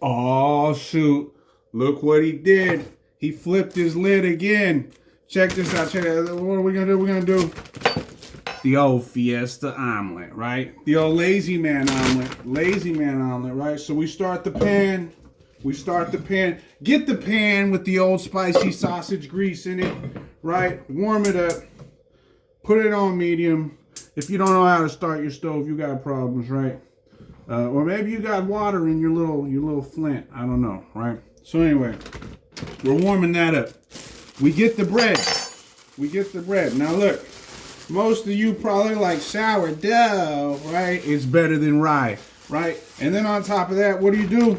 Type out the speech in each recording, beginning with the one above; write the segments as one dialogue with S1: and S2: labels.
S1: Oh, shoot. Look what he did. He flipped his lid again. Check this out. Check it out. What are we going to do? We're going to do the old Fiesta omelet, right? The old lazy man omelet. Lazy man omelet, right? So we start the pan. Get the pan with the old spicy sausage grease in it, right? Warm it up. Put it on medium. If you don't know how to start your stove, you got problems, right? Or maybe you got water in your little flint. I don't know, right? So anyway, we're warming that up. We get the bread. Now look, most of you probably like sourdough, right? It's better than rye, right? And then on top of that, what do you do?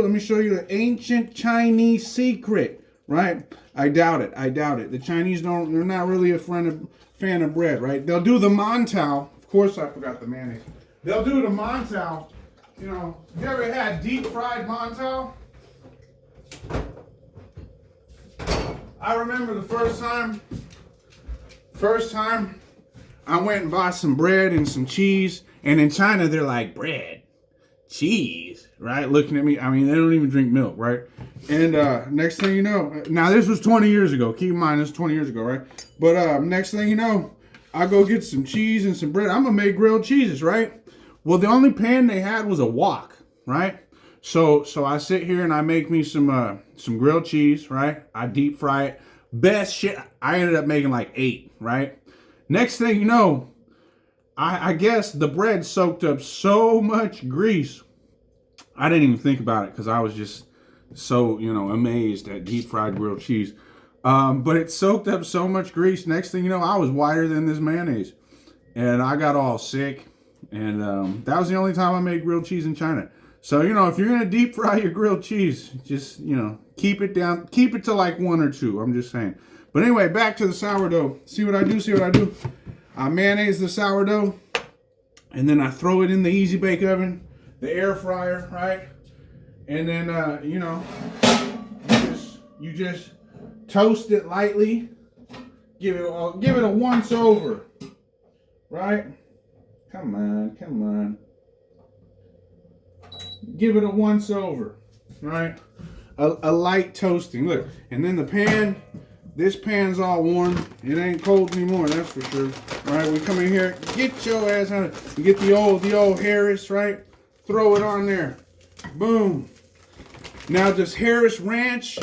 S1: Let me show you the ancient Chinese secret, right? I doubt it. The Chinese they're not really a fan of bread, right? They'll do the mantou. Of course I forgot the mayonnaise. They'll do the mantou. You know, you ever had deep fried mantou? I remember the first time I went and bought some bread and some cheese, and in China they're like, bread, cheese, right? Looking at me, I mean, they don't even drink milk, right? And next thing you know, now this was 20 years ago. Keep in mind, this was 20 years ago, right? But next thing you know, I go get some cheese and some bread. I'm gonna make grilled cheeses, right? Well, the only pan they had was a wok, right? So I sit here and I make me some grilled cheese, right? I deep fry it. Best shit. I ended up making like 8, right? Next thing you know, I guess the bread soaked up so much grease. I didn't even think about it because I was just so, amazed at deep fried grilled cheese. But it soaked up so much grease. Next thing you know, I was whiter than this mayonnaise. And I got all sick. And that was the only time I made grilled cheese in China. So, if you're going to deep fry your grilled cheese, just, keep it down. Keep it to like 1 or 2. I'm just saying. But anyway, back to the sourdough. See what I do? I mayonnaise the sourdough. And then I throw it in the easy bake oven, the air fryer, right? And then, you just toast it lightly. Give it a once over, right? Come on. Give it a once over, right? A light toasting. Look, and then the pan. This pan's all warm. It ain't cold anymore, that's for sure. All right, we come in here. Get your ass on it. You get the old Harris, right? Throw it on there. Boom. Now, does Harris Ranch,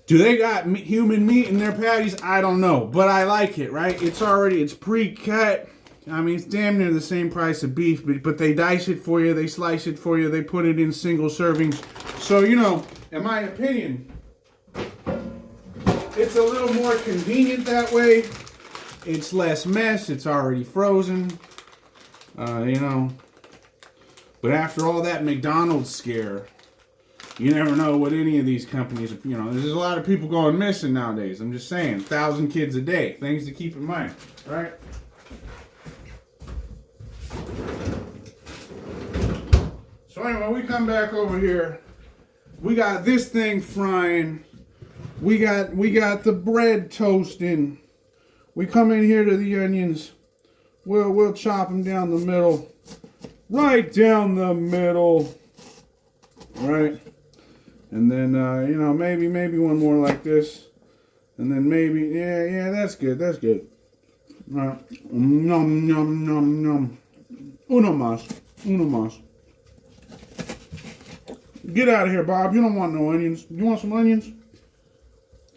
S1: do they got human meat in their patties? I don't know, but I like it, right? It's pre-cut. I mean, it's damn near the same price of beef, but they dice it for you, they slice it for you, they put it in single servings. So, in my opinion, it's a little more convenient that way. It's less mess, it's already frozen, But after all that McDonald's scare, you never know what any of these companies, there's a lot of people going missing nowadays. I'm just saying, 1,000 kids a day. Things to keep in mind, right? So anyway, we come back over here. We got this thing frying. We got the bread toasting. We come in here to the onions. We'll chop them down the middle. Right down the middle. Right? And then, maybe one more like this. And then maybe, yeah, that's good. All right. Nom, nom, nom, nom. Uno mas. Get out of here, Bob. You don't want no onions. You want some onions?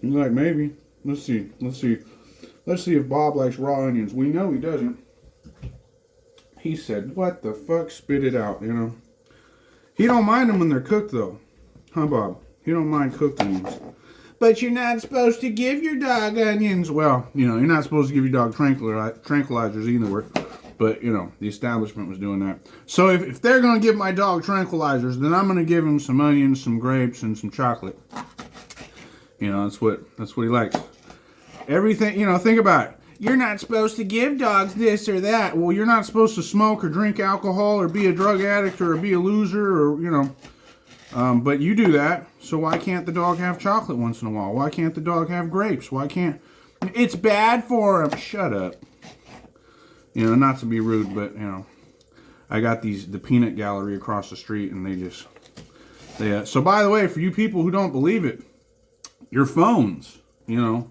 S1: He's like, maybe. Let's see. Let's see if Bob likes raw onions. We know he doesn't. He said, what the fuck? Spit it out, He don't mind them when they're cooked, though. Huh, Bob? He don't mind cooked onions. But you're not supposed to give your dog onions. Well, you're not supposed to give your dog tranquilizers either. But, the establishment was doing that. So if they're going to give my dog tranquilizers, then I'm going to give him some onions, some grapes, and some chocolate. That's what he likes. Everything, think about it. You're not supposed to give dogs this or that. Well, you're not supposed to smoke or drink alcohol or be a drug addict or be a loser or, but you do that. So why can't the dog have chocolate once in a while? Why can't the dog have grapes? Why can't... It's bad for him. Shut up. Not to be rude, but, I got the peanut gallery across the street, and so by the way, for you people who don't believe it, your phones, you know,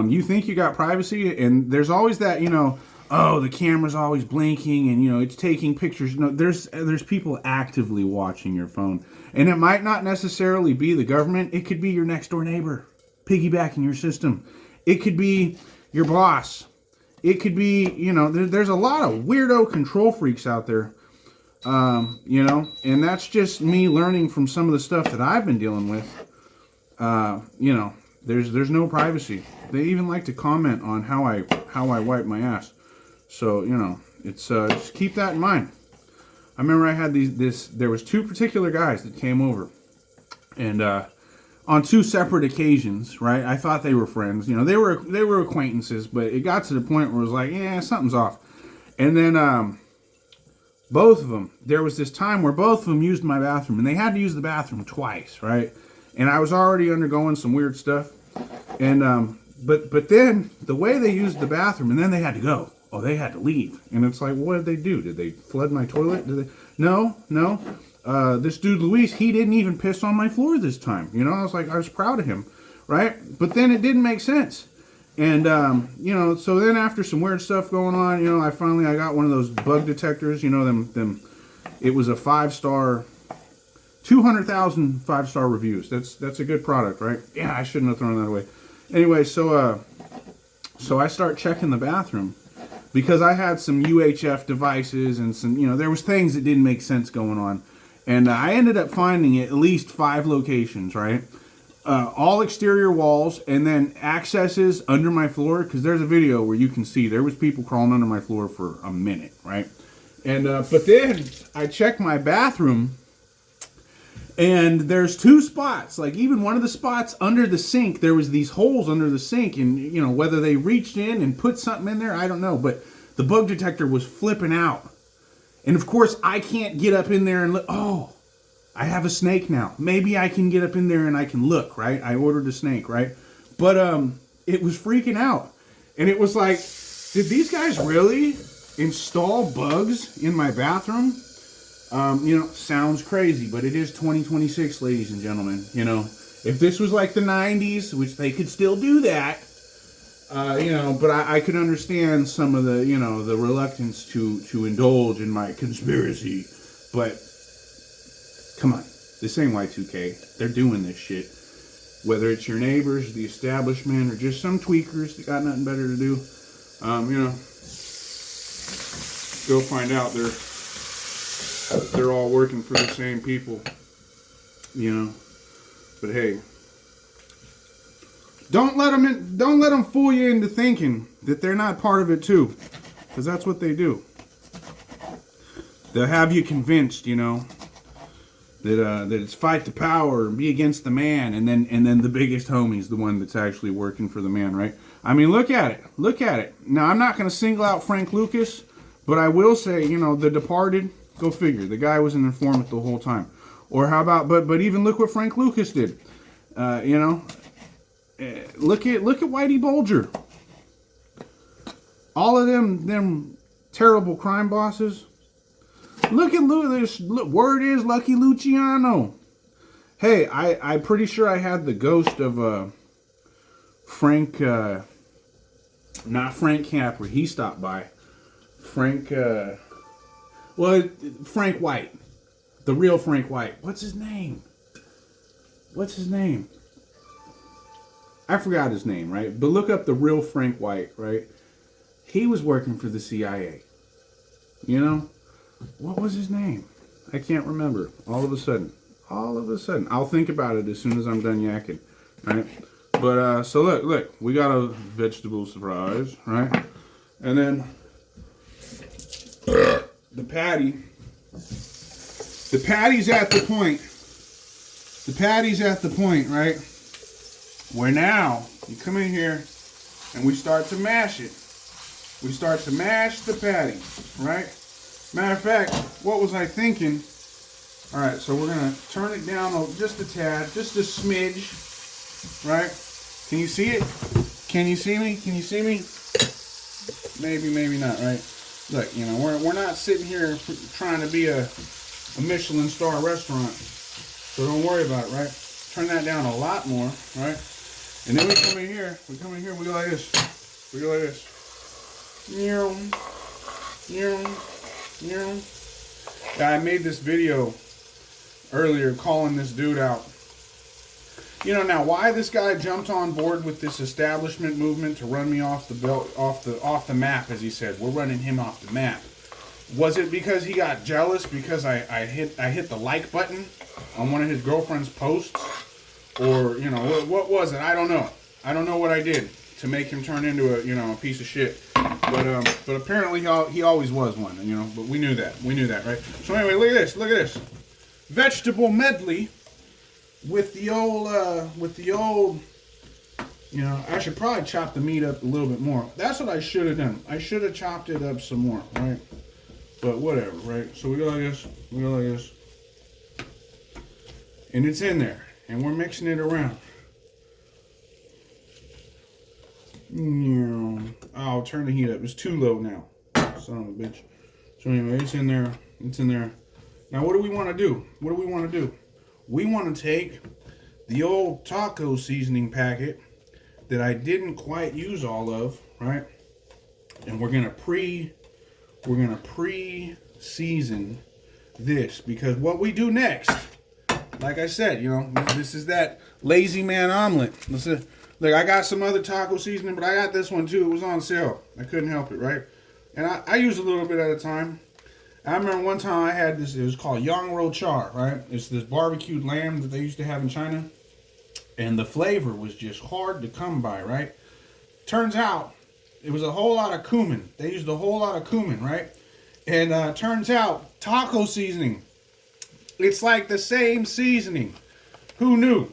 S1: you think you got privacy, and there's always that, you know, oh, the camera's always blinking, and you know, it's taking pictures. No, there's people actively watching your phone, and it might not necessarily be the government. It could be your next door neighbor piggybacking your system. It could be your boss. It could be, you know, there's a lot of weirdo control freaks out there, you know, and that's just me learning from some of the stuff that I've been dealing with. You know, there's no privacy. They even like to comment on how I wipe my ass. So, you know, it's just keep that in mind. I remember I had there was two particular guys that came over, and on two separate occasions, right? I thought they were friends. You know, they were acquaintances, but it got to the point where it was like, yeah, something's off. And then both of them, there was this time where both of them used my bathroom, and they had to use the bathroom twice, right? And I was already undergoing some weird stuff. And but then the way they used the bathroom, and then they had to go. Oh, they had to leave. And it's like, what did they do? Did they flood my toilet? No. This dude, Luis, he didn't even piss on my floor this time. You know, I was proud of him, right? But then it didn't make sense. And, you know, so then after some weird stuff going on, you know, I got one of those bug detectors, you know, it was a 5-star, 200,000 5-star reviews. That's a good product, right? Yeah, I shouldn't have thrown that away. Anyway, so I start checking the bathroom, because I had some UHF devices and some, you know, there was things that didn't make sense going on. And I ended up finding at least 5 locations, right? All exterior walls, and then accesses under my floor, because there's a video where you can see there was people crawling under my floor for a minute, right? And but then I checked my bathroom, and there's 2 spots, like even one of the spots under the sink, there was these holes under the sink, and you know, whether they reached in and put something in there, I don't know, but the bug detector was flipping out. And of course, I can't get up in there and look. Oh, I have a snake now. Maybe I can get up in there and I can look, right? I ordered a snake, right? But it was freaking out. And it was like, did these guys really install bugs in my bathroom? You know, sounds crazy, but it is 2026, ladies and gentlemen. You know, if this was like the 90s, which they could still do that, you know, but I could understand some of the, you know, the reluctance to indulge in my conspiracy. But come on, this ain't Y2K. They're doing this shit. Whether it's your neighbors, the establishment, or just some tweakers that got nothing better to do, you know, go find out. They're all working for the same people, you know. But hey, don't let them fool you into thinking that they're not part of it too, because that's what they do. They'll have you convinced, you know, that it's fight the power and be against the man, and then the biggest homie's the one that's actually working for the man, right? I mean, look at it. Now, I'm not going to single out Frank Lucas, but I will say, you know, The Departed. Go figure. The guy was an informant the whole time. Or how about, but even look what Frank Lucas did. You know, look at Whitey Bulger. All of them terrible crime bosses. Look at this. Word is Lucky Luciano. Hey, I'm pretty sure I had the ghost of Frank. Not Frank Capra. He stopped by. Frank White. The real Frank White. What's his name? I forgot his name, right? But look up the real Frank White, right? He was working for the CIA. You know? What was his name? I can't remember. All of a sudden. I'll think about it as soon as I'm done yakking, right? But, so look. We got a vegetable surprise, right? And then the patty's at the point, right? Where now you come in here and we start to mash it. We start to mash the patty, right? Matter of fact, what was I thinking? All right, so we're gonna turn it down just a tad, just a smidge, right? Can you see it? Can you see me? Maybe not, right? Look, you know, we're not sitting here trying to be a Michelin star restaurant. So don't worry about it, right? Turn that down a lot more, right? And then we come in here, we go like this. We go like this. Yeah, I made this video earlier calling this dude out. You know, now why this guy jumped on board with this establishment movement to run me off the belt, off the map, as he said. We're running him off the map. Was it because he got jealous because I hit the like button on one of his girlfriend's posts? Or, you know, what was it? I don't know. I don't know what I did to make him turn into a, you know, a piece of shit. But apparently he always was one, you know, but we knew that. We knew that, right? So anyway, look at this. Look at this. Vegetable medley with the old, you know, I should probably chop the meat up a little bit more. That's what I should have done. I should have chopped it up some more, right? But whatever, right? So we go like this. We go like this. And it's in there. And we're mixing it around. Oh, turn the heat up. It's too low now. Son of a bitch. So anyway, it's in there. It's in there. Now, what do we want to do? What do we want to do? We want to take the old taco seasoning packet that I didn't quite use all of, right? And we're gonna pre-season this, because what we do next, like I said, you know, this is that lazy man omelet. Listen, look, I got some other taco seasoning, but I got this one too. It was on sale. I couldn't help it, right? And I use a little bit at a time. I remember one time I had this, it was called Yang Rou Char, right? It's this barbecued lamb that they used to have in China. And the flavor was just hard to come by, right? Turns out, it was a whole lot of cumin. They used a whole lot of cumin, right? And turns out, taco seasoning, it's like the same seasoning. Who knew?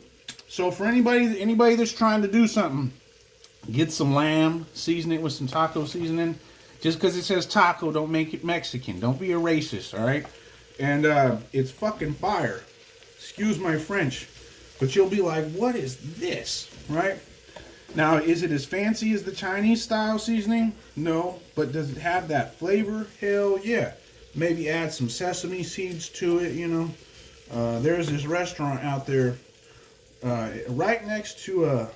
S1: So for anybody that's trying to do something, get some lamb, season it with some taco seasoning. Just because it says taco, don't make it Mexican. Don't be a racist, all right? And it's fucking fire. Excuse my French. But you'll be like, what is this, right? Now, is it as fancy as the Chinese style seasoning? No. But does it have that flavor? Hell yeah. Maybe add some sesame seeds to it, you know. There's this restaurant out there right next to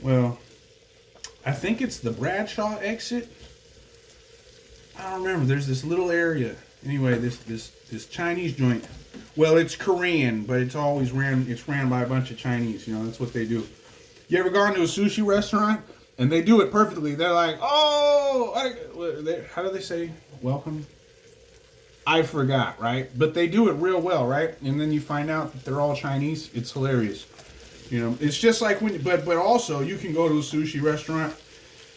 S1: well, I think it's the Bradshaw exit. I don't remember. There's this little area. Anyway, this Chinese joint. Well, it's Korean, but it's always ran by a bunch of Chinese. You know, that's what they do. You ever gone to a sushi restaurant and they do it perfectly? They're like, oh, how do they say welcome? I forgot, right? But they do it real well, right? And then you find out that they're all Chinese. It's hilarious. You know, it's just like when, but also you can go to a sushi restaurant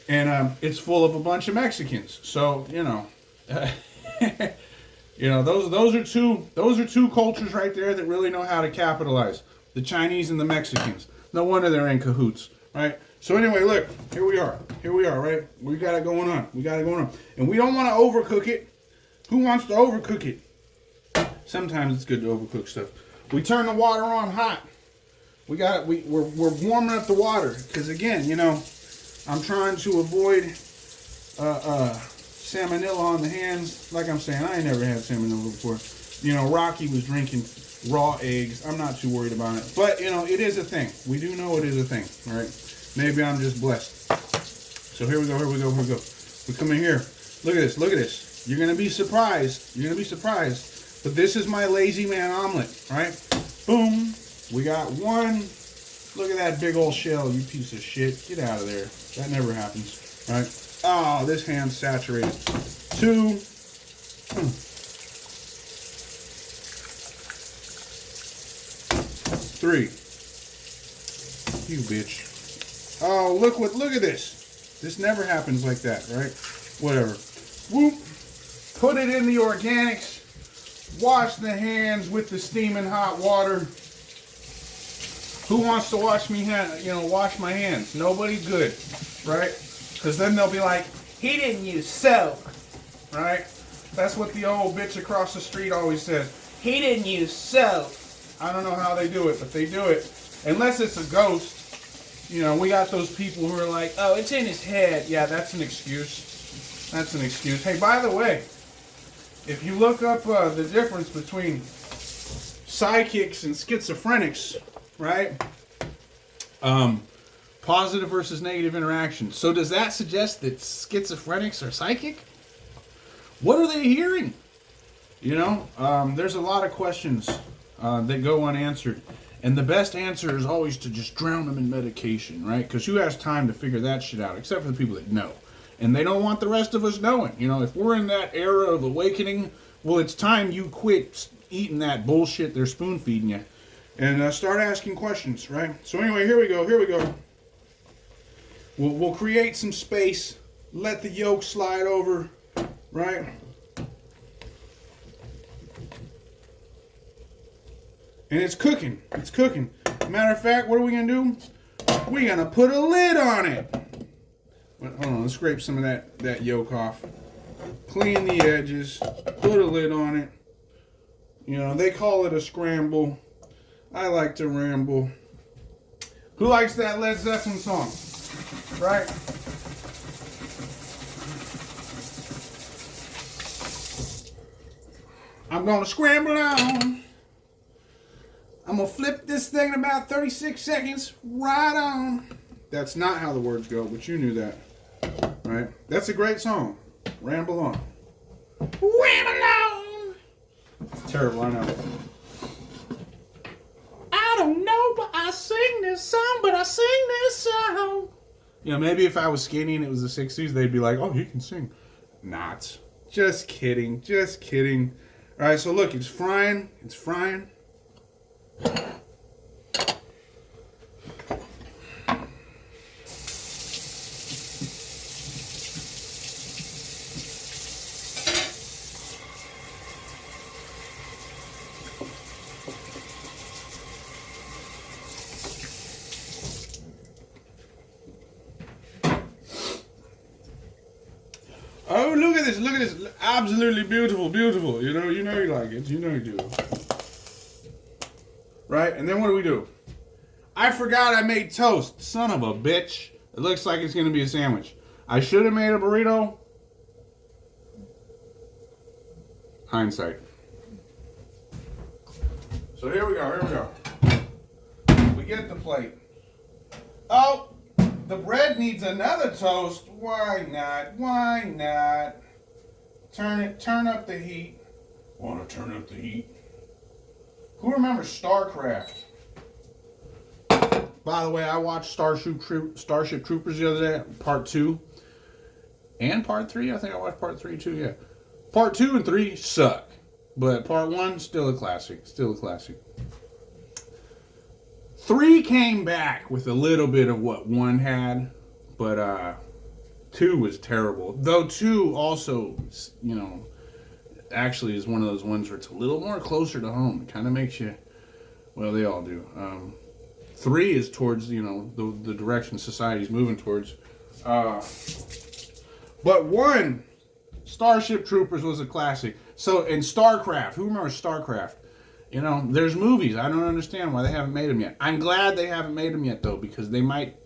S1: and it's full of a bunch of Mexicans. So, you know, you know, those are two cultures right there that really know how to capitalize. The Chinese and the Mexicans. No wonder they're in cahoots, right? So anyway, look, here we are, right? We got it going on. And we don't want to overcook it. Who wants to overcook it? Sometimes it's good to overcook stuff. We turn the water on hot. We're warming up the water because, again, you know, I'm trying to avoid salmonella on the hands. Like I'm saying, I ain't never had salmonella before. You know, Rocky was drinking raw eggs. I'm not too worried about it. But, you know, it is a thing. We do know it is a thing, all right? Maybe I'm just blessed. So here we go. We come in here. Look at this. You're going to be surprised. But this is my lazy man omelet, right? Boom. We got one. Look at that big old shell, you piece of shit. Get out of there. That never happens, right? Oh, this hand's saturated. 2. 3. You bitch. Oh, look at this. This never happens like that, right? Whatever. Whoop. Put it in the organics. Wash the hands with the steaming hot water. Who wants to wash my hands? Nobody. Good, right? Because then they'll be like, he didn't use soap, right? That's what the old bitch across the street always says. He didn't use soap. I don't know how they do it, but they do it. Unless it's a ghost. You know, we got those people who are like, oh, it's in his head. Yeah, that's an excuse. That's an excuse. Hey, by the way, if you look up the difference between psychics and schizophrenics, right? Positive versus negative interaction. So does that suggest that schizophrenics are psychic? What are they hearing? You know, there's a lot of questions that go unanswered. And the best answer is always to just drown them in medication, right? Because who has time to figure that shit out, except for the people that know. And they don't want the rest of us knowing. You know, if we're in that era of awakening, well, it's time you quit eating that bullshit they're spoon feeding you. And start asking questions, right? So anyway, here we go. We'll create some space. Let the yolk slide over, right? And it's cooking. It's cooking. Matter of fact, what are we going to do? We're going to put a lid on it. Hold on, let's scrape some of that yolk off. Clean the edges. Put a lid on it. You know, they call it a scramble. I like to ramble. Who likes that Led Zeppelin song? Right? I'm going to scramble on. I'm going to flip this thing in about 36 seconds. Right on. That's not how the words go, but you knew that. Right? That's a great song. Ramble on. Ramble on. It's terrible, I know. I don't know, but I sing this song. You know, maybe if I was skinny and it was the 60s, they'd be like, oh, he can sing. Not. Just kidding. All right, so look, it's frying. Oh, look at this. Absolutely beautiful. You know you like it. You know you do. Right? And then what do? I forgot I made toast. Son of a bitch. It looks like it's going to be a sandwich. I should have made a burrito. Hindsight. So here we go. We get the plate. Oh! The bread needs another toast. Why not? Turn up the heat. Want to turn up the heat? Who remembers StarCraft? By the way, I watched Starship Troopers the other day, part 2. And part 3? I think I watched part 3 too, yeah. Part 2 and 3 suck. But part 1, still a classic. 3 came back with a little bit of what 1 had, but 2 was terrible. Though 2 also, you know, actually is one of those ones where it's a little more closer to home. It kind of makes you, well, they all do. 3 is towards, you know, the direction society's moving towards. But 1, Starship Troopers was a classic. So, and StarCraft, who remembers StarCraft? You know, there's movies. I don't understand why they haven't made them yet. I'm glad they haven't made them yet, though, because they might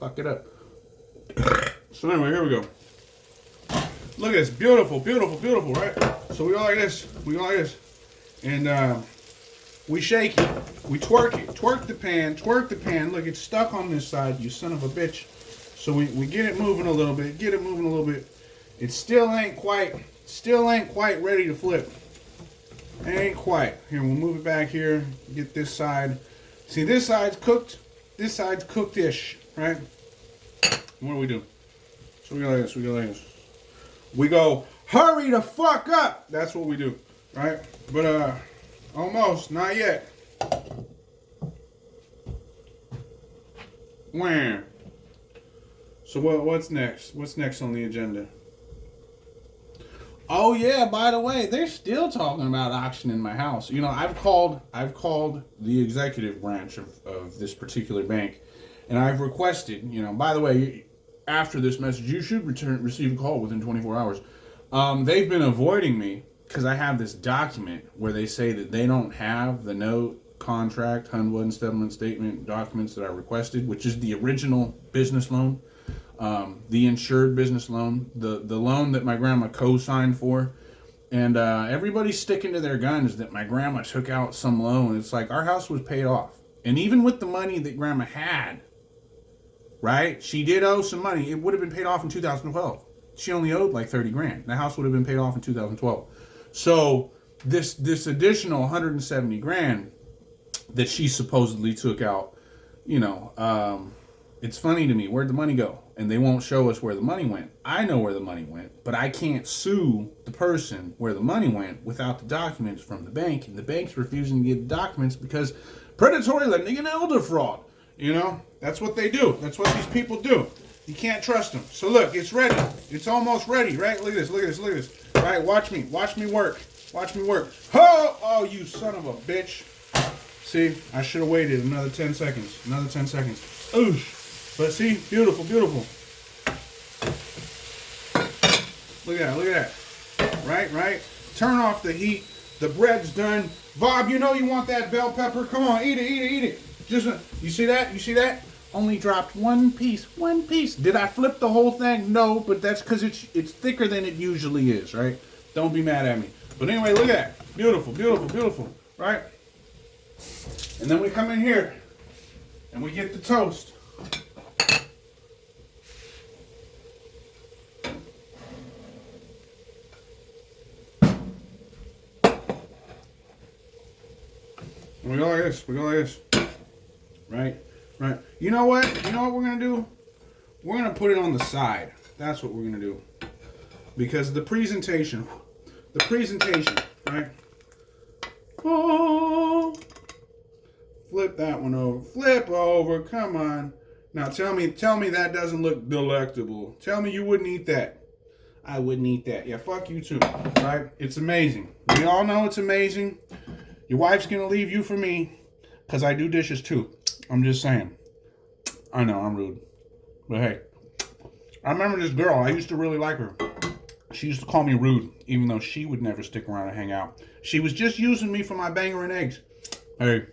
S1: fuck it up. So anyway, here we go. Look at this. Beautiful, right? So we go like this. And we shake it. We twerk it. Twerk the pan. Look, it's stuck on this side, you son of a bitch. So we get it moving a little bit. It still ain't quite ready to flip. Ain't quite. Here, we'll move it back here. Get this side. See, this side's cooked. This side's cooked-ish, right? What do we do? So we go like this. We go, hurry the fuck up. That's what we do, right? But almost, not yet. Wham. So what's next? What's next on the agenda? Oh yeah, by the way, they're still talking about auctioning my house. You know, I've called the executive branch of this particular bank, and I've requested, you know, by the way, after this message, you should receive a call within 24 hours. They've been avoiding me because I have this document where they say that they don't have the note, contract, Hundwood settlement statement documents that I requested, which is the original business loan. the insured business loan, the loan that my grandma co-signed for. And everybody's sticking to their guns that my grandma took out some loan. It's like our house was paid off. And even with the money that grandma had, right? She did owe some money. It would have been paid off in 2012. She only owed like 30 grand. The house would have been paid off in 2012. So this additional 170 grand that she supposedly took out, you know, it's funny to me. Where'd the money go? And they won't show us where the money went. I know where the money went, but I can't sue the person where the money went without the documents from the bank. And the bank's refusing to get the documents because predatory lending and elder fraud. You know, that's what they do. That's what these people do. You can't trust them. So look, it's ready. It's almost ready, right? Look at this, look at this, look at this. All right, watch me work. Watch me work. Oh, you son of a bitch. See, I should have waited another 10 seconds. Another 10 seconds. Oosh. But see, beautiful, beautiful. Look at that, look at that. Right? Turn off the heat. The bread's done. Bob, you know you want that bell pepper. Come on, eat it. Just, you see that? You see that? Only dropped one piece. Did I flip the whole thing? No, but that's because it's thicker than it usually is, right? Don't be mad at me. But anyway, look at that. Beautiful, beautiful, beautiful, right? And then we come in here and we get the toast. We go like this. Right. You know what we're going to do? We're going to put it on the side. That's what we're going to do. Because the presentation, right? Oh, flip that one over. Flip over. Come on. Now tell me that doesn't look delectable. Tell me you wouldn't eat that. I wouldn't eat that. Yeah, fuck you too. Right? It's amazing. We all know it's amazing. Your wife's going to leave you for me because I do dishes too. I'm just saying. I know, I'm rude. But hey, I remember this girl. I used to really like her. She used to call me rude, even though she would never stick around and hang out. She was just using me for my banger and eggs. Hey,